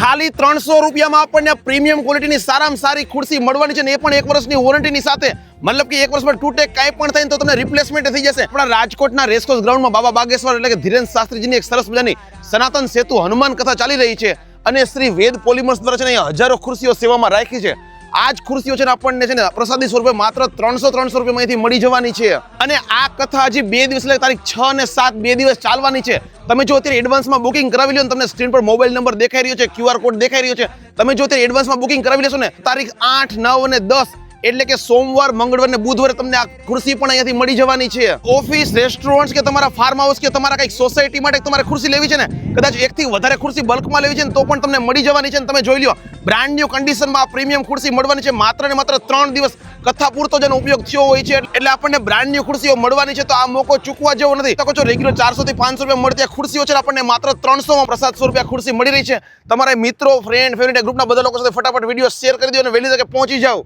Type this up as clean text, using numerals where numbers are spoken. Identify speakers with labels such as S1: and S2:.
S1: ખાલી 300 રૂપિયામાં આપણને પ્રીમિયમ ક્વોલિટીની સારામાં સારી ખુરશી મળવાની છે ને એ પણ 1 વર્ષની વોરંટીની સાથે. મતલબ કે 1 વર્ષમાં તૂટે કાંઈ પણ થાય તો તમને રિપ્લેસમેન્ટ થઈ જશે. આપણા રાજકોટના રેસકોર્સ ગ્રાઉન્ડમાં બાબા બાગેશ્વર એટલે કે ધીરેન શાસ્ત્રીજીની એક સરસ મજાની સનાતન સેતુ હનુમાન કથા ચાલી રહી છે અને શ્રી વેદ પોલિમર્સ દ્વારા છે ને અહીંયા હજારો ખુરશીઓ સેવામાં રાખી છે. આ જ ખુરશીઓ છે ને આપણને છે ને પ્રસાદી સ્વરૂપે માત્ર 300 રૂપિયામાં અહીંથી મળી જવાની છે. અને આ કથા હજી 2 દિવસ એટલે તારીખ 6 અને 7 2 દિવસ ચાલવાની છે. તમે જો અત્યારે એડવાન્સમાં બુકિંગ કરાવી લો ને તમને સ્ક્રીન પર મોબાઈલ નંબર દેખાઈ રહ્યો છે, QR કોડ દેખાઈ રહ્યો છે. તમે જો અત્યારે એડવાન્સમાં બુકિંગ કરાવી લેશો ને તારીખ 8, 9 અને 10 એટલે કે સોમવાર, મંગળવાર ને બુધવારે તમને આ ખુરશી પણ અહીંયાથી મળી જવાની છે. ઓફિસ, રેસ્ટોરન્ટ કે તમારા ફાર્મ હાઉસ કે તમારા કંઈક સોસાયટી માટે તમારે ખુરશી લેવી છે ને, કદાચ 1 થી વધારે ખુરશી બલ્કમાં લેવી છે ને તો પણ તમને મળી જવાની છે. તમે જોઈ લો બ્રાન્ડ ન્યુ કન્ડિશનમાં આ પ્રીમિયમ ખુરશી મળવાની છે. માત્ર ને માત્ર 3 દિવસ કથા પૂરતો જેનો ઉપયોગ થયો હોય છે એટલે આપણને બ્રાન્ડ ન્યુ ખુરશીઓ મળવાની છે. તો આ મોકો ચૂકવા જેવો નથી. તો રેગ્યુલર 400 થી 500 રૂપિયા મળતી આ ખુરશીઓ છે આપણને માત્ર 300 માં પ્રસાદ સ્વરૂપે આ ખુરશી મળી રહી છે. તમારા મિત્રો, ફ્રેન્ડ, ફેવરિટ ગ્રુપના બધા લોકો સાથે ફટાફટ વિડીયો શેર કરી દો અને વહેલી તકે પહોંચી જાઓ.